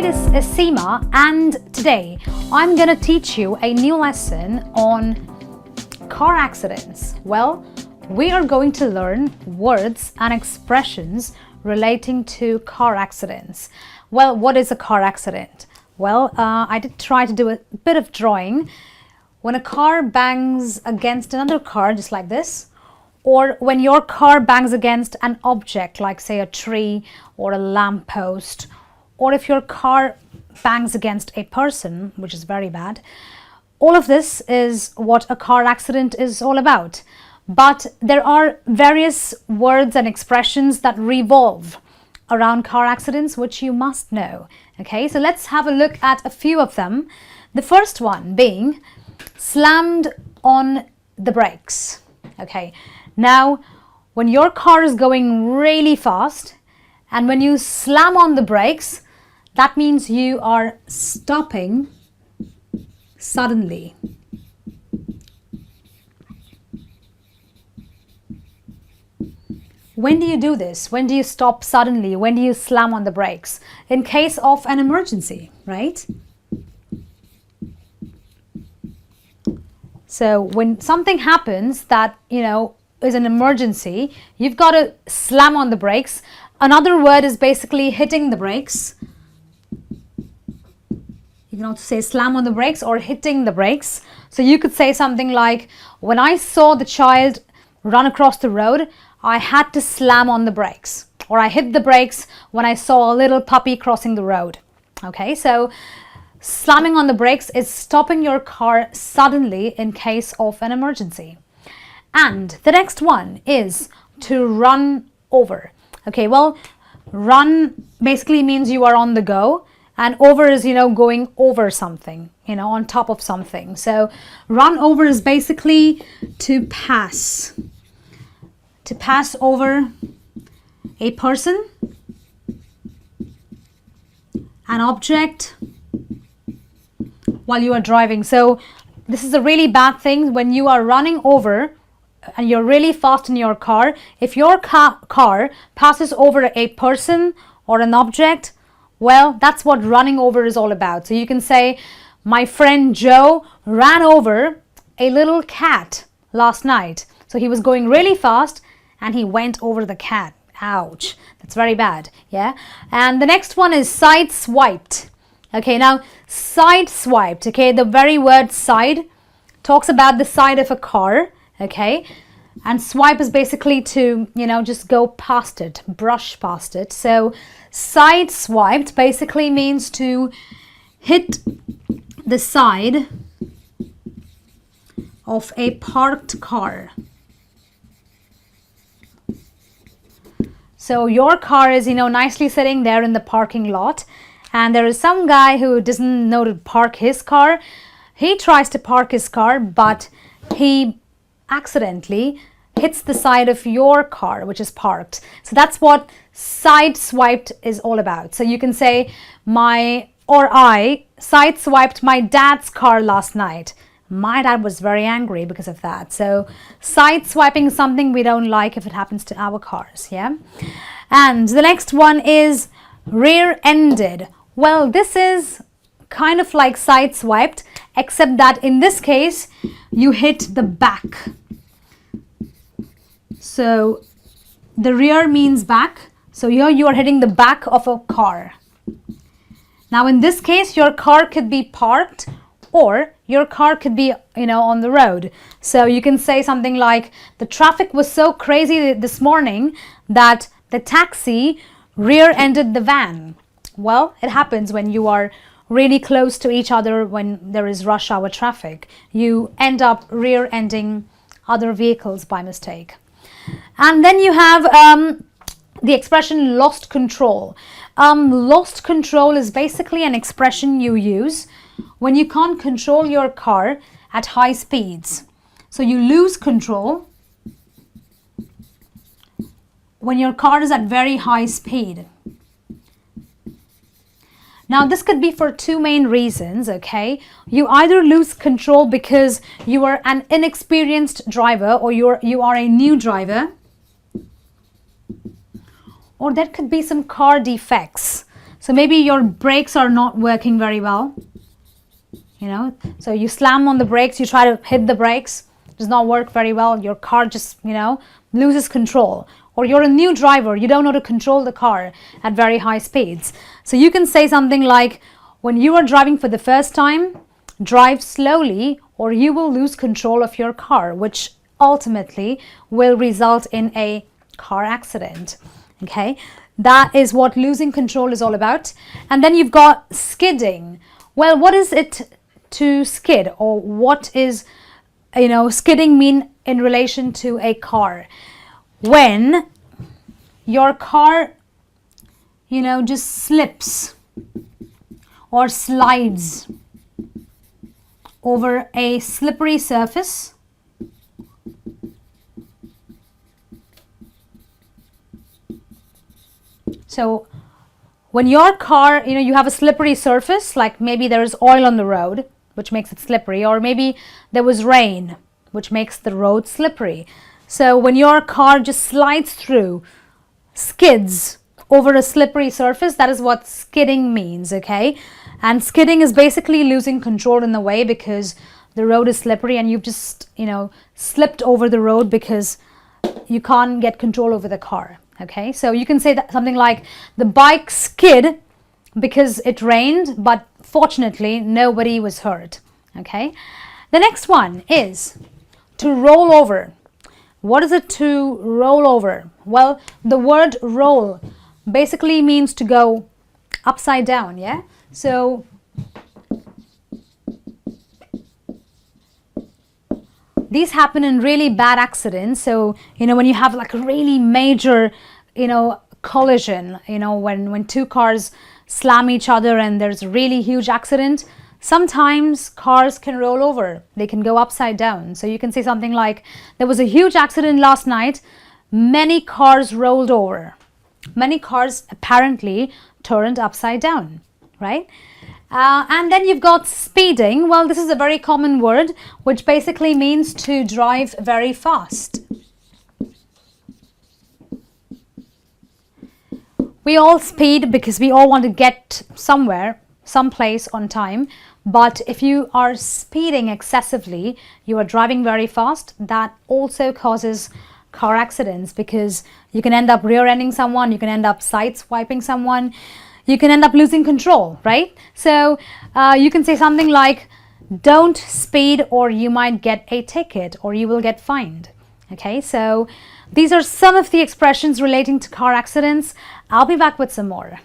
this is Seema, and today I'm going to teach you a new lesson on car accidents. Well, we are going to learn words and expressions relating to car accidents. Well, what is a car accident? Well, I did try to do a bit of drawing. When a car bangs against another car, just like this, or when your car bangs against an object, like say a tree or a lamppost, or if your car bangs against a person, which is very bad. All of this is what a car accident is all about. But there are various words and expressions that revolve around car accidents, which you must know. Okay, so let's have a look at a few of them. The first one being slammed on the brakes. Okay, now when your car is going really fast and when you slam on the brakes, that means you are stopping suddenly. When do you do this? When do you stop suddenly? When do you slam on the brakes? In case of an emergency, right? So when something happens that, is an emergency, you've got to slam on the brakes. Another word is basically hitting the brakes. You can also say slam on the brakes or hitting the brakes. So you could say something like, when I saw the child run across the road, I had to slam on the brakes, or I hit the brakes when I saw a little puppy crossing the road. Okay, so slamming on the brakes is stopping your car suddenly in case of an emergency. And the next one is to run over. Okay, well, run basically means you are on the go, and over is, going over something, on top of something. So run over is basically to pass over a person, an object, while you are driving. So this is a really bad thing when you are running over and you're really fast in your car. If your car passes over a person or an object, well, that's what running over is all about. So you can say, my friend Joe ran over a little cat last night. So he was going really fast and he went over the cat. Ouch, that's very bad. Yeah. And the next one is side swiped. Okay, now side swiped, okay, the very word side talks about the side of a car, okay, and swipe is basically to, just go past it, brush past it. So side swiped basically means to hit the side of a parked car. So your car is, nicely sitting there in the parking lot, and there is some guy who doesn't know to park his car. He tries to park his car, but he accidentally hits the side of your car, which is parked. So that's what side swiped is all about. So you can say, I side swiped my dad's car last night. My dad was very angry because of that. So side swiping is something we don't like if it happens to our cars, yeah? And the next one is rear-ended. Well, this is kind of like side swiped, except that in this case, you hit the back. So the rear means back. So here you are hitting the back of a car. Now in this case, your car could be parked or your car could be, on the road. So you can say something like, the traffic was so crazy this morning that the taxi rear-ended the van. Well, it happens when you are really close to each other when there is rush hour traffic. You end up rear-ending other vehicles by mistake. And then you have the expression lost control. Lost control is basically an expression you use when you can't control your car at high speeds. So you lose control when your car is at very high speed. Now this could be for two main reasons, okay? You either lose control because you are an inexperienced driver or you are a new driver, or there could be some car defects. So maybe your brakes are not working very well, so you slam on the brakes, you try to hit the brakes, does not work very well, your car just loses control. Or you're a new driver, you don't know to control the car at very high speeds. So you can say something like, when you are driving for the first time, drive slowly or you will lose control of your car, which ultimately will result in a car accident. Okay, that is what losing control is all about. And then you've got skidding. Well, what is it to skid, or what is skidding mean in relation to a car? When your car just slips or slides over a slippery surface, so when your car, you have a slippery surface, like maybe there is oil on the road, which makes it slippery, or maybe there was rain, which makes the road slippery. So when your car just slides through, skids over a slippery surface, that is what skidding means, okay? And skidding is basically losing control in the way because the road is slippery and you've just, slipped over the road because you can't get control over the car, okay? So you can say that something like, the bike skid because it rained, but fortunately nobody was hurt, okay? The next one is to roll over. What is it to roll over? Well, the word roll basically means to go upside down, yeah? So these happen in really bad accidents. So, when you have like a really major, collision, when two cars slam each other and there's a really huge accident, sometimes cars can roll over. They can go upside down. So you can say something like, there was a huge accident last night. Many cars rolled over. Many cars apparently turned upside down, right? And then you've got speeding. Well, this is a very common word, which basically means to drive very fast. We all speed because we all want to get somewhere, someplace on time. But if you are speeding excessively, you are driving very fast, that also causes car accidents because you can end up rear-ending someone, you can end up side-swiping someone, you can end up losing control, right? So you can say something like, don't speed or you might get a ticket or you will get fined. Okay, so these are some of the expressions relating to car accidents. I'll be back with some more.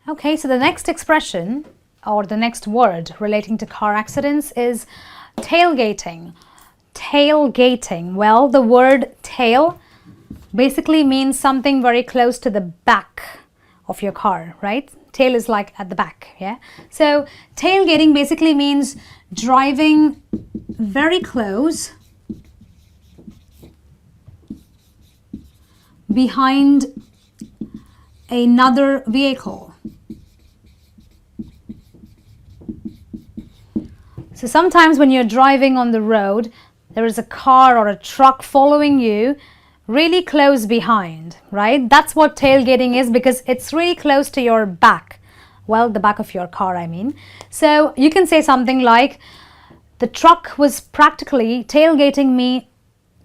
Okay, so the next expression or the next word relating to car accidents is tailgating. Tailgating. Well, the word tail basically means something very close to the back of your car, right? Tail is like at the back, yeah? So tailgating basically means driving very close behind another vehicle. So sometimes when you're driving on the road, there is a car or a truck following you really close behind, right? That's what tailgating is, because it's really close to your back. Well, the back of your car, I mean. So you can say something like, the truck was practically tailgating me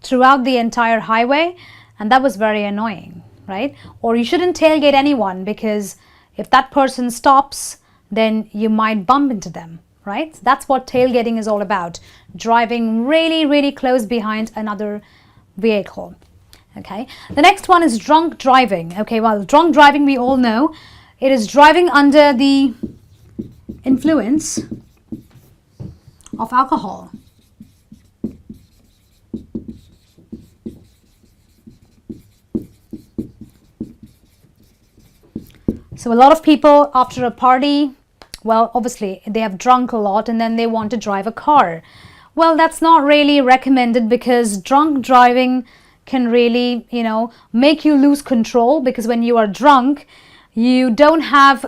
throughout the entire highway, and that was very annoying, right? Or you shouldn't tailgate anyone, because if that person stops, then you might bump into them, right? That's what tailgating is all about, driving really, really close behind another vehicle. Okay, the next one is drunk driving. Okay, well, drunk driving, we all know, it is driving under the influence of alcohol. So a lot of people after a party, well, obviously they have drunk a lot and then they want to drive a car. Well, that's not really recommended, because drunk driving can really, make you lose control, because when you are drunk, you don't have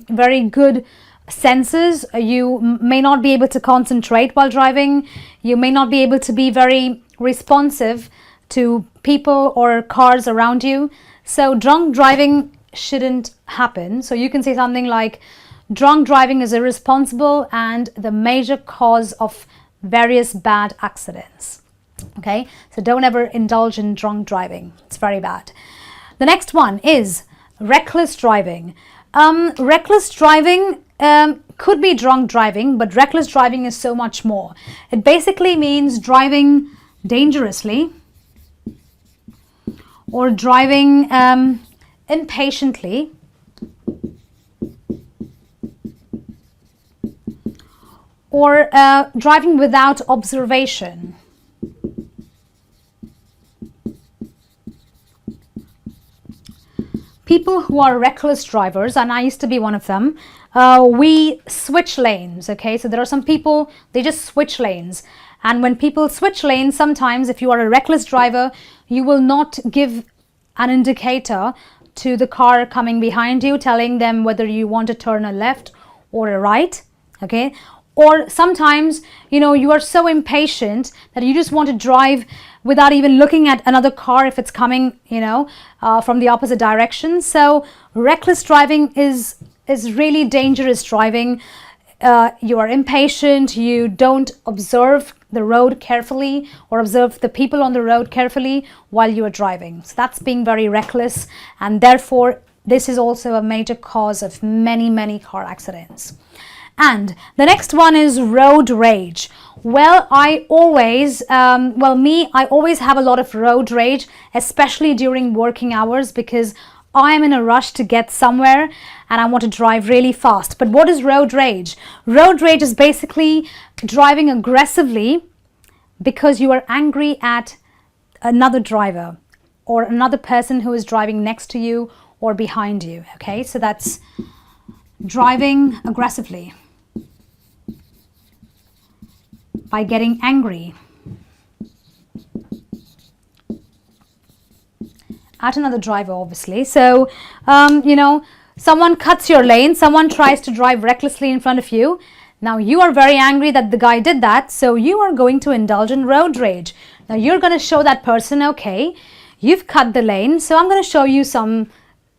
very good senses. You may not be able to concentrate while driving. You may not be able to be very responsive to people or cars around you. So drunk driving shouldn't happen. So you can say something like, drunk driving is irresponsible and the major cause of various bad accidents. Okay, so don't ever indulge in drunk driving. It's very bad. The next one is reckless driving. Reckless driving could be drunk driving, but reckless driving is so much more. It basically means driving dangerously or driving impatiently or driving without observation. People who are reckless drivers, and I used to be one of them, we switch lanes, okay? So there are some people, they just switch lanes. And when people switch lanes, sometimes if you are a reckless driver, you will not give an indicator to the car coming behind you, telling them whether you want to turn a left or a right, okay? Or sometimes, you are so impatient that you just want to drive without even looking at another car if it's coming, from the opposite direction. So reckless driving is really dangerous driving. You are impatient, you don't observe the road carefully or observe the people on the road carefully while you are driving. So that's being very reckless, and therefore this is also a major cause of many car accidents. And the next one is road rage. Well, I always have a lot of road rage, especially during working hours, because I am in a rush to get somewhere and I want to drive really fast. But what is road rage? Road rage is basically driving aggressively because you are angry at another driver or another person who is driving next to you or behind you. Okay, so that's driving aggressively by getting angry at another driver, obviously. So, someone cuts your lane, someone tries to drive recklessly in front of you. Now, you are very angry that the guy did that, so you are going to indulge in road rage. Now, you're going to show that person, okay, you've cut the lane, so I'm going to show you some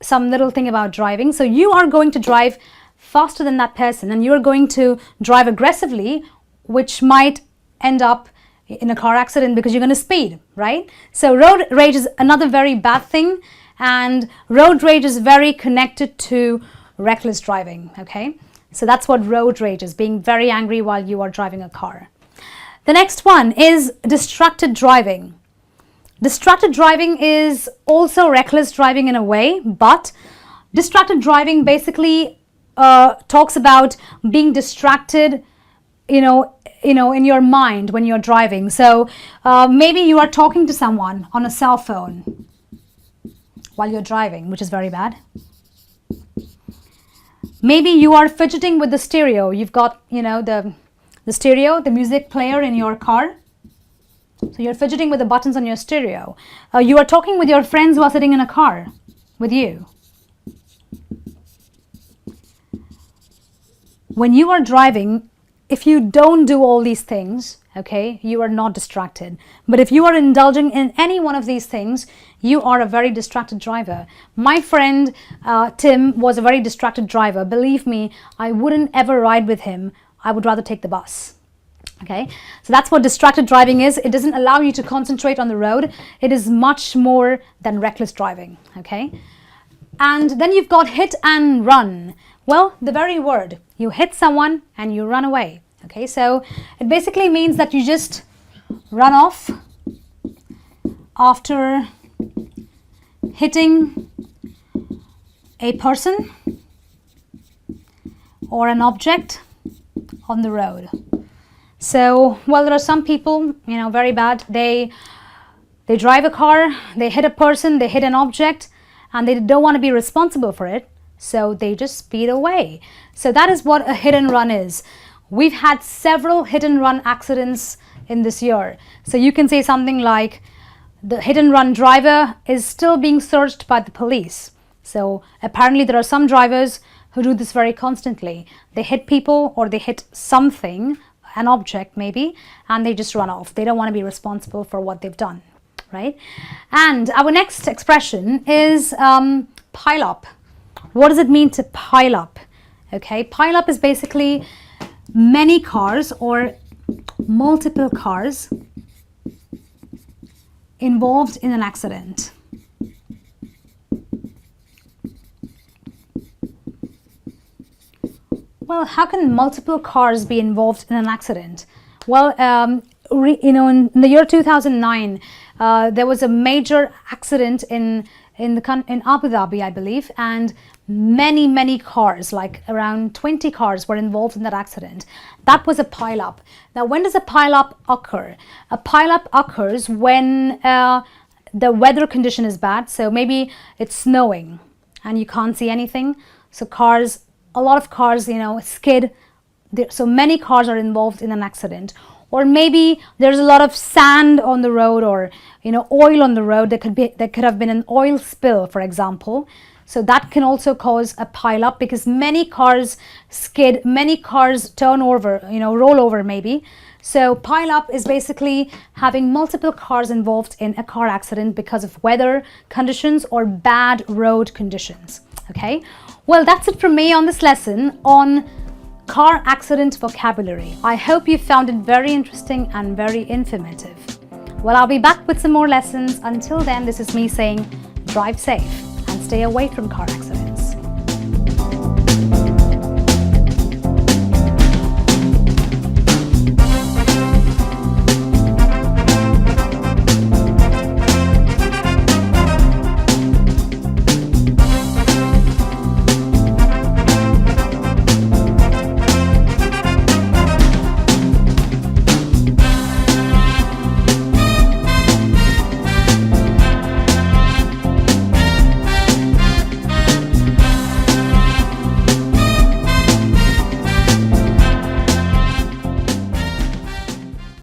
little thing about driving. So you are going to drive faster than that person, and you're going to drive aggressively, which might end up in a car accident because you're going to speed, right? So road rage is another very bad thing, and road rage is very connected to reckless driving, okay? So that's what road rage is, being very angry while you are driving a car. The next one is distracted driving. Distracted driving is also reckless driving in a way, but distracted driving basically talks about being distracted, in your mind when you're driving. So maybe you are talking to someone on a cell phone while you're driving, which is very bad. Maybe you are fidgeting with the stereo. You've got, the stereo, the music player in your car. So you're fidgeting with the buttons on your stereo. You are talking with your friends who are sitting in a car with you. When you are driving, if you don't do all these things, okay, you are not distracted. But if you are indulging in any one of these things, you are a very distracted driver. My friend Tim was a very distracted driver. Believe me, I wouldn't ever ride with him. I would rather take the bus. Okay, so that's what distracted driving is. It doesn't allow you to concentrate on the road. It is much more than reckless driving. Okay, and then you've got hit and run. Well, the very word, you hit someone and you run away. Okay, so it basically means that you just run off after hitting a person or an object on the road. So, well, there are some people, very bad. They drive a car, they hit a person, they hit an object, and they don't want to be responsible for it. So they just speed away. So that is what a hit and run is. We've had several hit and run accidents in this year. So you can say something like, the hit and run driver is still being searched by the police. So apparently there are some drivers who do this very constantly. They hit people or they hit something, an object maybe, and they just run off. They don't want to be responsible for what they've done, right? And our next expression is pile up. What does it mean to pile up? Okay, pile up is basically many cars or multiple cars involved in an accident. Well, how can multiple cars be involved in an accident? Well, in the year 2009, there was a major accident in Abu Dhabi, I believe, and many cars, like around 20 cars, were involved in that accident. That was a pile-up. Now, when does a pile-up occur? A pile-up occurs when the weather condition is bad. So maybe it's snowing and you can't see anything. So a lot of cars, skid. So many cars are involved in an accident. Or maybe there's a lot of sand on the road, or oil on the road. There could have been an oil spill, for example. So that can also cause a pile up, because many cars skid, many cars turn over, roll over maybe. So pile up is basically having multiple cars involved in a car accident because of weather conditions or bad road conditions. Okay, well, that's it from me on this lesson on car accident vocabulary. I hope you found it very interesting and very informative. Well, I'll be back with some more lessons. Until then, this is me saying drive safe and stay away from car accidents.